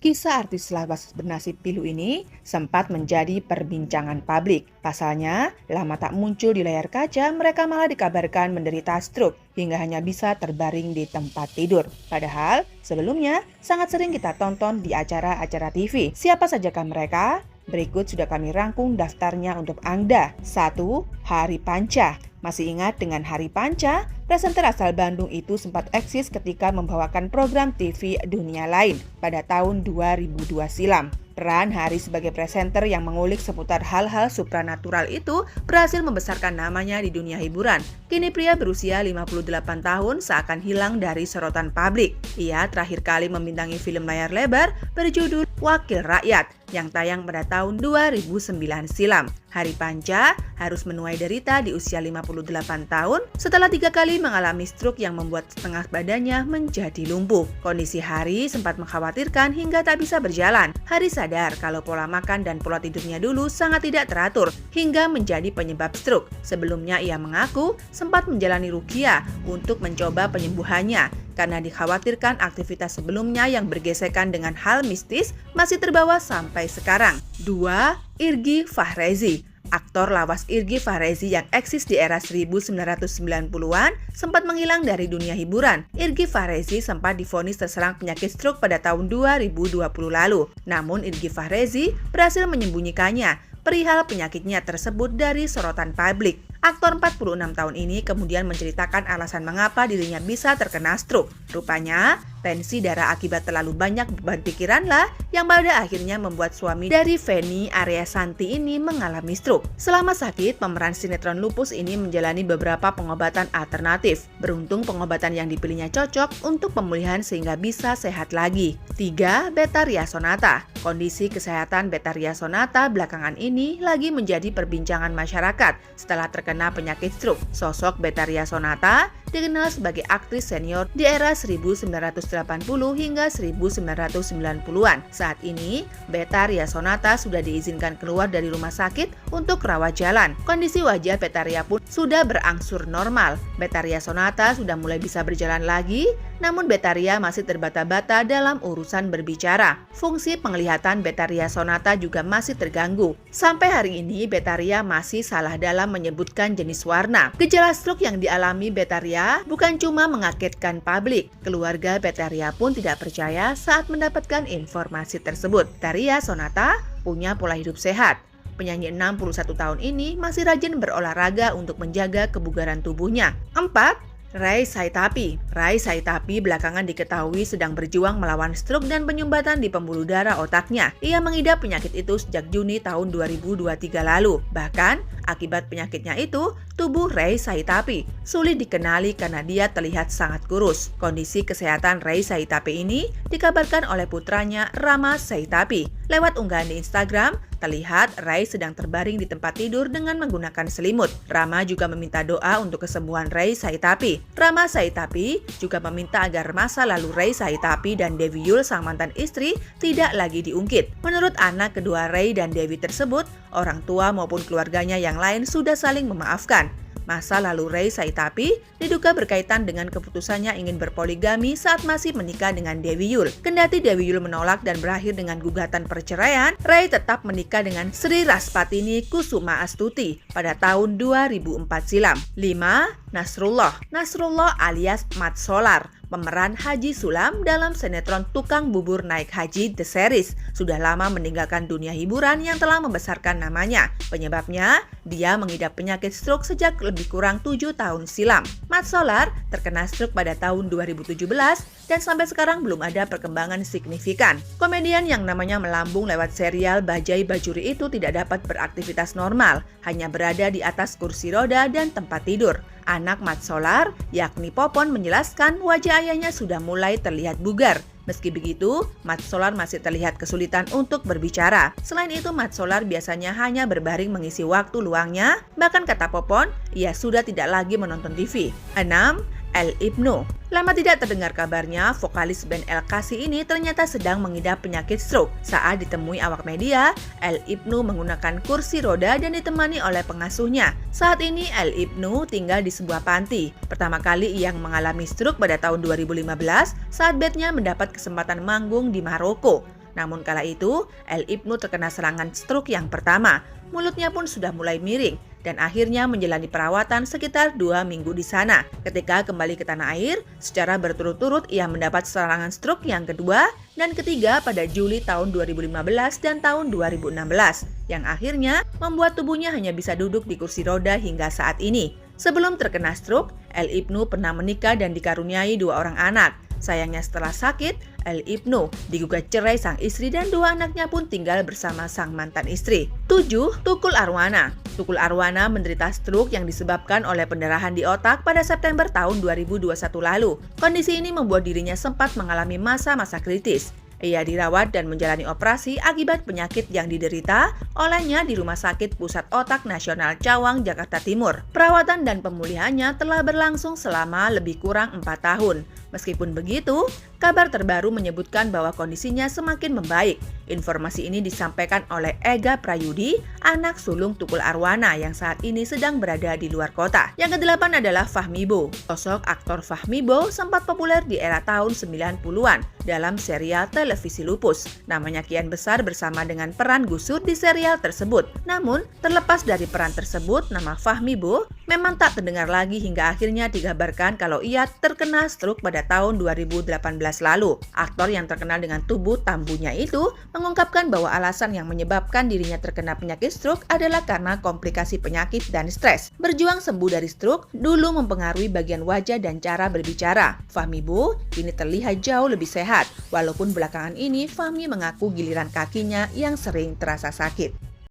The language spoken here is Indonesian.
Kisah artis lawas bernasib pilu ini sempat menjadi perbincangan publik. Pasalnya, lama tak muncul di layar kaca, mereka malah dikabarkan menderita stroke hingga hanya bisa terbaring di tempat tidur. Padahal, sebelumnya sangat sering kita tonton di acara-acara TV. Siapa sajakah mereka? Berikut sudah kami rangkum daftarnya untuk Anda. 1. Hari Panca. Masih ingat dengan Hari Panca? Presenter asal Bandung itu sempat eksis ketika membawakan program TV dunia lain pada tahun 2002 silam. Peran Hari sebagai presenter yang mengulik seputar hal-hal supranatural itu berhasil membesarkan namanya di dunia hiburan. Kini pria berusia 58 tahun seakan hilang dari sorotan publik. Ia terakhir kali membintangi film layar lebar berjudul Wakil Rakyat yang tayang pada tahun 2009 silam. Hari Panca harus menuai derita di usia 58 tahun setelah 3 kali mengalami stroke yang membuat setengah badannya menjadi lumpuh. Kondisi Hari sempat mengkhawatirkan hingga tak bisa berjalan. Hari sadar kalau pola makan dan pola tidurnya dulu sangat tidak teratur hingga menjadi penyebab stroke. Sebelumnya ia mengaku sempat menjalani ruqyah untuk mencoba penyembuhannya karena dikhawatirkan aktivitas sebelumnya yang bergesekan dengan hal mistis masih terbawa sampai sekarang. 2. Irgi Fahrezi. Aktor lawas Irgi Fahrezi yang eksis di era 1990-an sempat menghilang dari dunia hiburan. Irgi Fahrezi sempat divonis terserang penyakit stroke pada tahun 2020 lalu. Namun Irgi Fahrezi berhasil menyembunyikannya perihal penyakitnya tersebut dari sorotan publik. Aktor 46 tahun ini kemudian menceritakan alasan mengapa dirinya bisa terkena stroke. Rupanya, tensi darah akibat terlalu banyak beban pikiran lah yang pada akhirnya membuat suami dari Feni Aryashanti ini mengalami stroke. Selama sakit, pemeran sinetron lupus ini menjalani beberapa pengobatan alternatif. Beruntung pengobatan yang dipilihnya cocok untuk pemulihan sehingga bisa sehat lagi. 3. Betharia Sonata. Kondisi kesehatan Betharia Sonata belakangan ini lagi menjadi perbincangan masyarakat setelah terkena penyakit stroke. Sosok Betharia Sonata dikenal sebagai aktris senior di era 1980 hingga 1990-an. Saat ini, Betharia Sonata sudah diizinkan keluar dari rumah sakit untuk rawat jalan. Kondisi wajah Betharia pun sudah berangsur normal. Betharia Sonata sudah mulai bisa berjalan lagi, namun Betharia masih terbata-bata dalam urusan berbicara. Fungsi penglihatan Betharia Sonata juga masih terganggu. Sampai hari ini, Betharia masih salah dalam menyebutkan jenis warna. Gejala stroke yang dialami Betharia bukan cuma mengagetkan publik. Keluarga Betharia pun tidak percaya saat mendapatkan informasi tersebut. Betharia Sonata punya pola hidup sehat. Penyanyi 61 tahun ini masih rajin berolahraga untuk menjaga kebugaran tubuhnya. 4. Ray Saitapi. Ray Saitapi belakangan diketahui sedang berjuang melawan stroke dan penyumbatan di pembuluh darah otaknya. Ia mengidap penyakit itu sejak Juni tahun 2023 lalu. Bahkan, akibat penyakitnya itu, tubuh Ray Saitapi sulit dikenali karena dia terlihat sangat kurus. Kondisi kesehatan Ray Saitapi ini dikabarkan oleh putranya Rama Saitapi. Lewat unggahan di Instagram, terlihat Ray sedang terbaring di tempat tidur dengan menggunakan selimut. Rama juga meminta doa untuk kesembuhan Ray Saitapi. Rama Saitapi juga meminta agar masa lalu Ray Saitapi dan Dewi Yul sang mantan istri tidak lagi diungkit. Menurut anak kedua Ray dan Dewi tersebut, orang tua maupun keluarganya yang lain sudah saling memaafkan. Masa lalu Ray Saitapi diduga berkaitan dengan keputusannya ingin berpoligami saat masih menikah dengan Dewi Yul. Kendati Dewi Yul menolak dan berakhir dengan gugatan perceraian, Ray tetap menikah dengan Sri Raspatini Kusuma Astuti pada tahun 2004 silam. 5. Nasrullah. Nasrullah alias Mat Solar, pemeran Haji Sulam dalam sinetron Tukang Bubur Naik Haji The Series, sudah lama meninggalkan dunia hiburan yang telah membesarkan namanya. Penyebabnya, dia mengidap penyakit stroke sejak lebih kurang 7 tahun silam. Mat Solar terkena stroke pada tahun 2017 dan sampai sekarang belum ada perkembangan signifikan. Komedian yang namanya melambung lewat serial Bajai Bajuri itu tidak dapat beraktivitas normal, hanya berada di atas kursi roda dan tempat tidur. Anak Mat Solar, yakni Popon, menjelaskan wajah ayahnya sudah mulai terlihat bugar. Meski begitu, Mat Solar masih terlihat kesulitan untuk berbicara. Selain itu, Mat Solar biasanya hanya berbaring mengisi waktu luangnya. Bahkan kata Popon, ia sudah tidak lagi menonton TV. 6. El Ibnu. Lama tidak terdengar kabarnya, vokalis band El Kasi ini ternyata sedang mengidap penyakit stroke. Saat ditemui awak media, El Ibnu menggunakan kursi roda dan ditemani oleh pengasuhnya. Saat ini El Ibnu tinggal di sebuah panti. Pertama kali ia mengalami stroke pada tahun 2015 saat bandnya mendapat kesempatan manggung di Maroko. Namun kala itu, El Ibnu terkena serangan stroke yang pertama. Mulutnya pun sudah mulai miring dan akhirnya menjalani perawatan sekitar 2 minggu di sana. Ketika kembali ke tanah air, secara berturut-turut ia mendapat serangan stroke yang kedua dan ketiga pada Juli tahun 2015 dan tahun 2016, yang akhirnya membuat tubuhnya hanya bisa duduk di kursi roda hingga saat ini. Sebelum terkena stroke, El Ibnu pernah menikah dan dikaruniai 2 orang anak. Sayangnya setelah sakit, El Ibnu digugat cerai sang istri dan 2 anaknya pun tinggal bersama sang mantan istri. 7. Tukul Arwana. Tukul Arwana menderita stroke yang disebabkan oleh pendarahan di otak pada September tahun 2021 lalu. Kondisi ini membuat dirinya sempat mengalami masa-masa kritis. Ia dirawat dan menjalani operasi akibat penyakit yang diderita olehnya di Rumah Sakit Pusat Otak Nasional Cawang, Jakarta Timur. Perawatan dan pemulihannya telah berlangsung selama lebih kurang 4 tahun. Meskipun begitu, kabar terbaru menyebutkan bahwa kondisinya semakin membaik. Informasi ini disampaikan oleh Ega Prayudi, anak sulung Tukul Arwana yang saat ini sedang berada di luar kota. Yang ke-8 adalah Fahmi Bo. Sosok aktor Fahmi Bo sempat populer di era tahun 90-an dalam serial televisi Lupus. Namanya kian besar bersama dengan peran Gusur di serial tersebut. Namun, terlepas dari peran tersebut, nama Fahmi Bo memang tak terdengar lagi hingga akhirnya dikabarkan kalau ia terkena stroke pada tahun 2018 lalu. Aktor yang terkenal dengan tubuh tambunya itu mengungkapkan bahwa alasan yang menyebabkan dirinya terkena penyakit stroke adalah karena komplikasi penyakit dan stres. Berjuang sembuh dari stroke dulu mempengaruhi bagian wajah dan cara berbicara. Fahmi Bo kini terlihat jauh lebih sehat, walaupun belakangan ini Fahmi mengaku giliran kakinya yang sering terasa sakit.